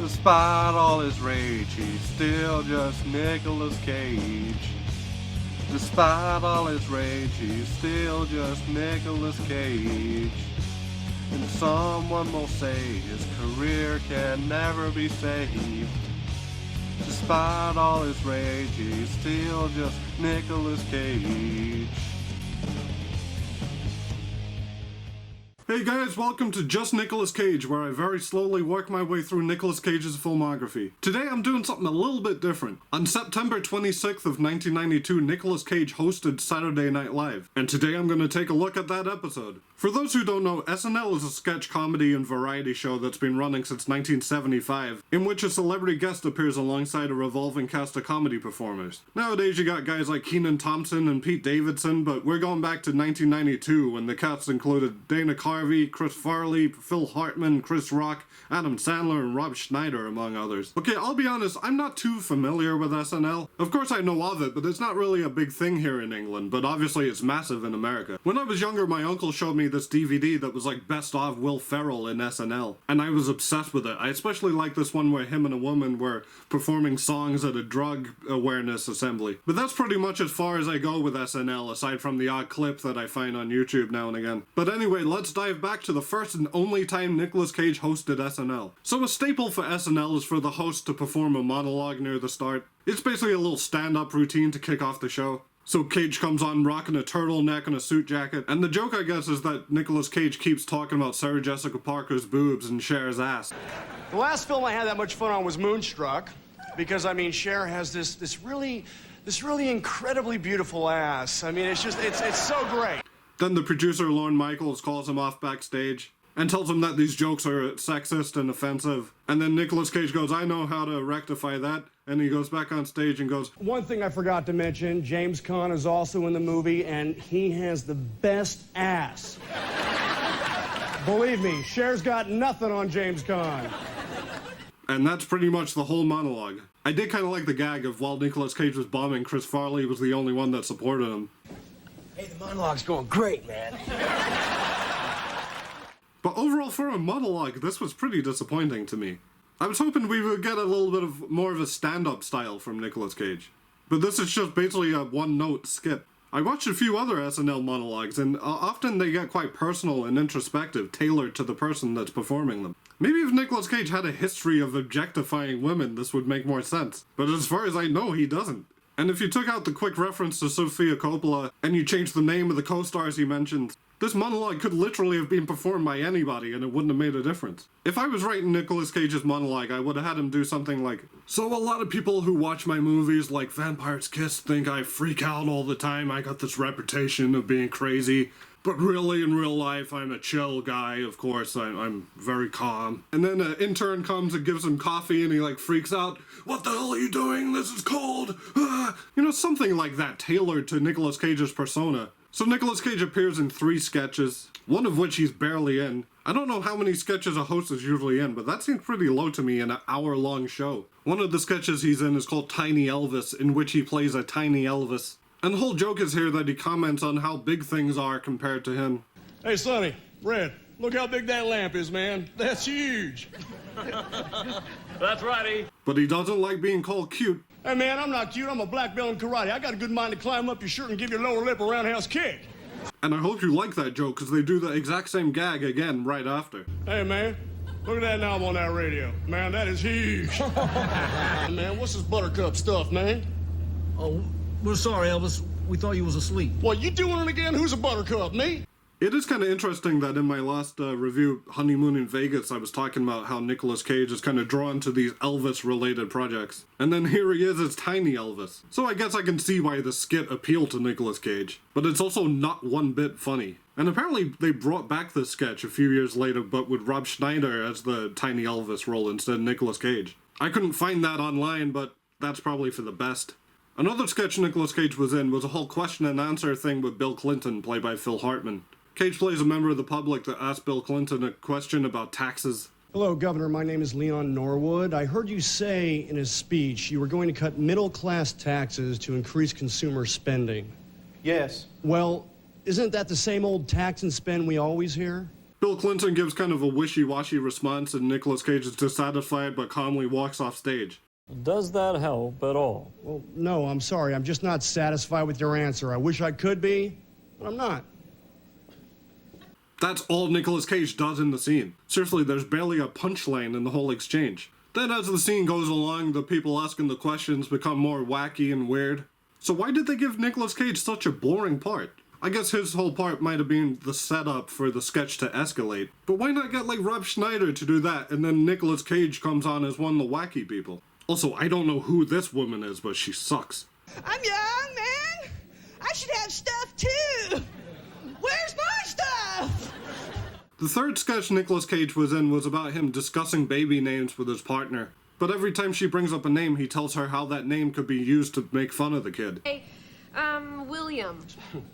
Despite all his rage, he's still just Nicolas Cage. Despite all his rage, he's still just Nicolas Cage. And someone will say his career can never be saved. Despite all his rage, he's still just Nicolas Cage. Hey guys, welcome to Just Nicolas Cage, where I very slowly work my way through Nicolas Cage's filmography. Today I'm doing something a little bit different. On September 26th of 1992, Nicolas Cage hosted Saturday Night Live, and today I'm going to take a look at that episode. For those who don't know, SNL is a sketch comedy and variety show that's been running since 1975, in which a celebrity guest appears alongside a revolving cast of comedy performers. Nowadays you got guys like Kenan Thompson and Pete Davidson, but we're going back to 1992 when the cast included Dana Carvey, Chris Farley, Phil Hartman, Chris Rock, Adam Sandler, and Rob Schneider, among others. Okay, I'll be honest, I'm not too familiar with SNL. Of course I know of it, but it's not really a big thing here in England, but obviously it's massive in America. When I was younger, my uncle showed me this DVD that was like best of Will Ferrell in SNL, and I was obsessed with it. I especially like this one where him and a woman were performing songs at a drug awareness assembly. But that's pretty much as far as I go with SNL, aside from the odd clip that I find on YouTube now and again. But anyway, let's dive back to the first and only time Nicolas Cage hosted SNL. So a staple for SNL is for the host to perform a monologue near the start. It's basically a little stand-up routine to kick off the show. So Cage comes on rocking a turtleneck and a suit jacket, and the joke I guess is that Nicolas Cage keeps talking about Sarah Jessica Parker's boobs and Cher's ass. The last film I had that much fun on was Moonstruck, because I mean Cher has this really incredibly beautiful ass. I mean it's so great. Then the producer Lorne Michaels calls him off backstage and tells him that these jokes are sexist and offensive. And then Nicolas Cage goes, I know how to rectify that. And he goes back on stage and goes, one thing I forgot to mention, James Caan is also in the movie, and he has the best ass. Believe me, Cher's got nothing on James Caan. And that's pretty much the whole monologue. I did kind of like the gag of while Nicolas Cage was bombing, Chris Farley was the only one that supported him. Hey, the monologue's going great, man. But overall, for a monologue, this was pretty disappointing to me. I was hoping we would get a little bit of more of a stand-up style from Nicolas Cage. But this is just basically a one-note skip. I watched a few other SNL monologues, and often they get quite personal and introspective, tailored to the person that's performing them. Maybe if Nicolas Cage had a history of objectifying women, this would make more sense. But as far as I know, he doesn't. And if you took out the quick reference to Sofia Coppola, and you changed the name of the co-stars he mentioned, this monologue could literally have been performed by anybody and it wouldn't have made a difference. If I was writing Nicolas Cage's monologue, I would have had him do something like, so a lot of people who watch my movies like Vampire's Kiss think I freak out all the time. I got this reputation of being crazy. But really, in real life, I'm a chill guy, of course. I'm very calm. And then an intern comes and gives him coffee and he like freaks out. What the hell are you doing? This is cold. Ah. You know, something like that tailored to Nicolas Cage's persona. So Nicolas Cage appears in 3 sketches, one of which he's barely in. I don't know how many sketches a host is usually in, but that seems pretty low to me in an hour-long show. One of the sketches he's in is called Tiny Elvis, in which he plays a tiny Elvis. And the whole joke is here that he comments on how big things are compared to him. Hey, Sonny, Red, look how big that lamp is, man. That's huge. That's righty. But he doesn't like being called cute. Hey, man, I'm not cute. I'm a black belt in karate. I got a good mind to climb up your shirt and give your lower lip a roundhouse kick. And I hope you like that joke, because they do the exact same gag again right after. Hey, man, look at that knob on that radio. Man, that is huge. Man, what's this buttercup stuff, man? Oh, we're sorry, Elvis. We thought you was asleep. What, you doing it again? Who's a buttercup, me? It is kind of interesting that in my last review, Honeymoon in Vegas, I was talking about how Nicolas Cage is kind of drawn to these Elvis-related projects. And then here he is as Tiny Elvis. So I guess I can see why the skit appealed to Nicolas Cage. But it's also not one bit funny. And apparently they brought back this sketch a few years later, but with Rob Schneider as the Tiny Elvis role instead of Nicolas Cage. I couldn't find that online, but that's probably for the best. Another sketch Nicolas Cage was in was a whole question and answer thing with Bill Clinton, played by Phil Hartman. Cage plays a member of the public that asks Bill Clinton a question about taxes. Hello, Governor. My name is Leon Norwood. I heard you say in his speech you were going to cut middle-class taxes to increase consumer spending. Yes. Well, isn't that the same old tax and spend we always hear? Bill Clinton gives kind of a wishy-washy response and Nicolas Cage is dissatisfied but calmly walks off stage. Does that help at all? Well, no, I'm sorry. I'm just not satisfied with your answer. I wish I could be, but I'm not. That's all Nicolas Cage does in the scene. Seriously, there's barely a punchline in the whole exchange. Then as the scene goes along, the people asking the questions become more wacky and weird. So why did they give Nicolas Cage such a boring part? I guess his whole part might have been the setup for the sketch to escalate. But why not get like Rob Schneider to do that and then Nicolas Cage comes on as one of the wacky people? Also, I don't know who this woman is, but she sucks. I'm young, man. I should have stuff too. Where's my stuff? The third sketch Nicolas Cage was in was about him discussing baby names with his partner. But every time she brings up a name, he tells her how that name could be used to make fun of the kid. Hey, William.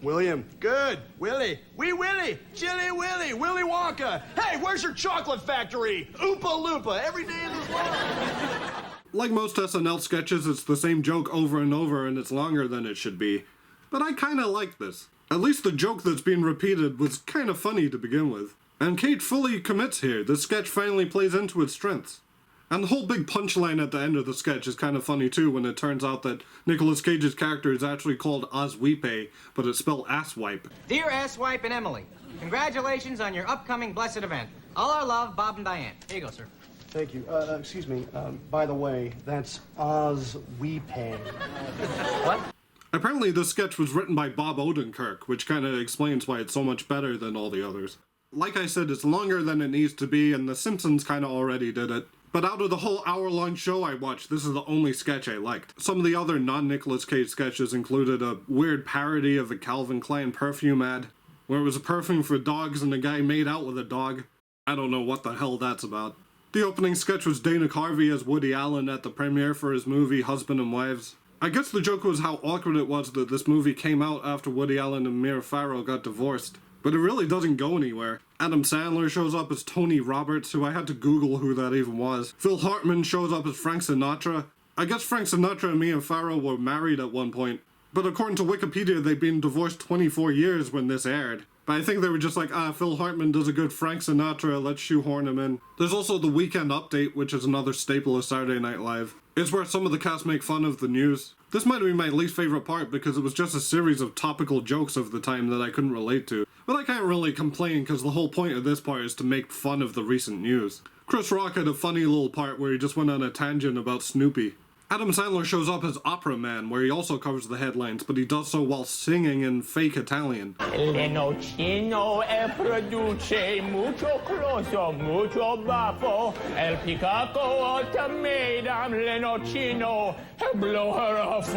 William. Good. Willie. Wee Willie. Chilly Willie. Willy Wonka. Hey, where's your chocolate factory? Oompa Loompa. Every day of his life. Like most SNL sketches, it's the same joke over and over and it's longer than it should be. But I kinda like this. At least the joke that's being repeated was kinda funny to begin with. And Cage fully commits here. The sketch finally plays into its strengths. And the whole big punchline at the end of the sketch is kind of funny too when it turns out that Nicolas Cage's character is actually called Osweepe, but it's spelled asswipe. Dear Asswipe and Emily, congratulations on your upcoming blessed event. All our love, Bob and Diane. Here you go, sir. Thank you. Excuse me. By the way, that's Osweepe. What? Apparently this sketch was written by Bob Odenkirk, which kind of explains why it's so much better than all the others. Like I said, it's longer than it needs to be, and The Simpsons kind of already did it. But out of the whole hour-long show I watched, this is the only sketch I liked. Some of the other non-Nicolas Cage sketches included a weird parody of a Calvin Klein perfume ad, where it was a perfume for dogs and a guy made out with a dog. I don't know what the hell that's about. The opening sketch was Dana Carvey as Woody Allen at the premiere for his movie Husband and Wives. I guess the joke was how awkward it was that this movie came out after Woody Allen and Mia Farrow got divorced. But it really doesn't go anywhere. Adam Sandler shows up as Tony Roberts, who I had to Google who that even was. Phil Hartman shows up as Frank Sinatra. I guess Frank Sinatra and Mia Farrow were married at one point. But according to Wikipedia, they'd been divorced 24 years when this aired. But I think they were just like, Phil Hartman does a good Frank Sinatra, let's shoehorn him in. There's also the Weekend Update, which is another staple of Saturday Night Live. It's where some of the cast make fun of the news. This might have been my least favorite part because it was just a series of topical jokes of the time that I couldn't relate to. But I can't really complain because the whole point of this part is to make fun of the recent news. Chris Rock had a funny little part where he just went on a tangent about Snoopy. Adam Sandler shows up as Opera Man, where he also covers the headlines, but he does so while singing in fake Italian. Lenocino e produce mucho closo, mucho baffo. El picaco ultimatum lenocino blow her off.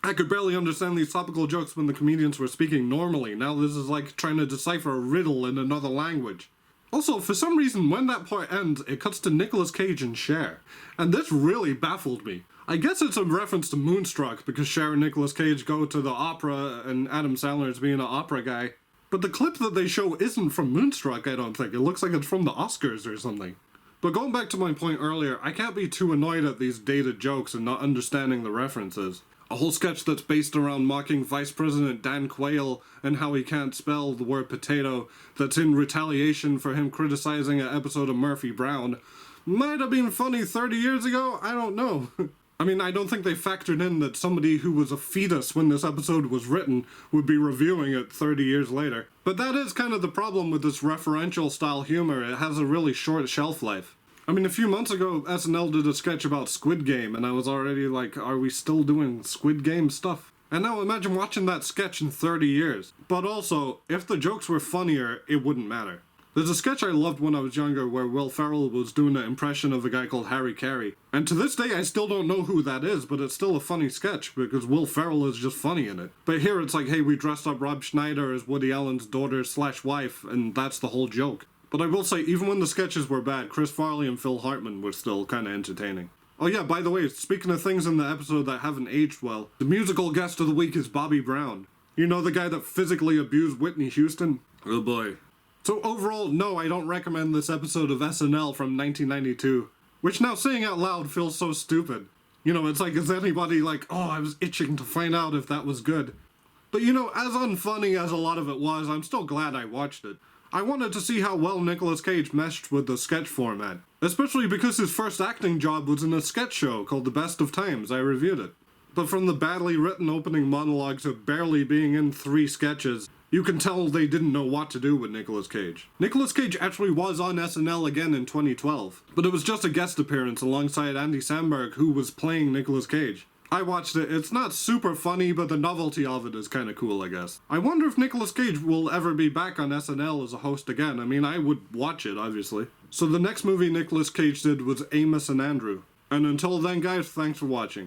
I could barely understand these topical jokes when the comedians were speaking normally. Now this is like trying to decipher a riddle in another language. Also, for some reason, when that part ends, it cuts to Nicolas Cage and Cher. And this really baffled me. I guess it's a reference to Moonstruck, because Cher and Nicolas Cage go to the opera, and Adam Sandler is being an opera guy. But the clip that they show isn't from Moonstruck, I don't think. It looks like it's from the Oscars or something. But going back to my point earlier, I can't be too annoyed at these dated jokes and not understanding the references. A whole sketch that's based around mocking Vice President Dan Quayle and how he can't spell the word potato, that's in retaliation for him criticizing an episode of Murphy Brown, might have been funny 30 years ago, I don't know. I mean, I don't think they factored in that somebody who was a fetus when this episode was written would be reviewing it 30 years later. But that is kind of the problem with this referential style humor, it has a really short shelf life. I mean, a few months ago, SNL did a sketch about Squid Game, and I was already like, are we still doing Squid Game stuff? And now imagine watching that sketch in 30 years. But also, if the jokes were funnier, it wouldn't matter. There's a sketch I loved when I was younger where Will Ferrell was doing an impression of a guy called Harry Carey. And to this day, I still don't know who that is, but it's still a funny sketch because Will Ferrell is just funny in it. But here it's like, hey, we dressed up Rob Schneider as Woody Allen's daughter/wife, and that's the whole joke. But I will say, even when the sketches were bad, Chris Farley and Phil Hartman were still kind of entertaining. Oh yeah, by the way, speaking of things in the episode that haven't aged well, the musical guest of the week is Bobby Brown. You know, the guy that physically abused Whitney Houston? Oh boy. So overall, no, I don't recommend this episode of SNL from 1992. Which now saying out loud feels so stupid. You know, it's like, is anybody like, oh, I was itching to find out if that was good. But you know, as unfunny as a lot of it was, I'm still glad I watched it. I wanted to see how well Nicolas Cage meshed with the sketch format, especially because his first acting job was in a sketch show called The Best of Times. I reviewed it. But from the badly written opening monologue to barely being in 3 sketches, you can tell they didn't know what to do with Nicolas Cage. Nicolas Cage actually was on SNL again in 2012, but it was just a guest appearance alongside Andy Samberg, who was playing Nicolas Cage. I watched it. It's not super funny, but the novelty of it is kind of cool, I guess. I wonder if Nicolas Cage will ever be back on SNL as a host again. I mean, I would watch it, obviously. So the next movie Nicolas Cage did was Amos and Andrew. And until then, guys, thanks for watching.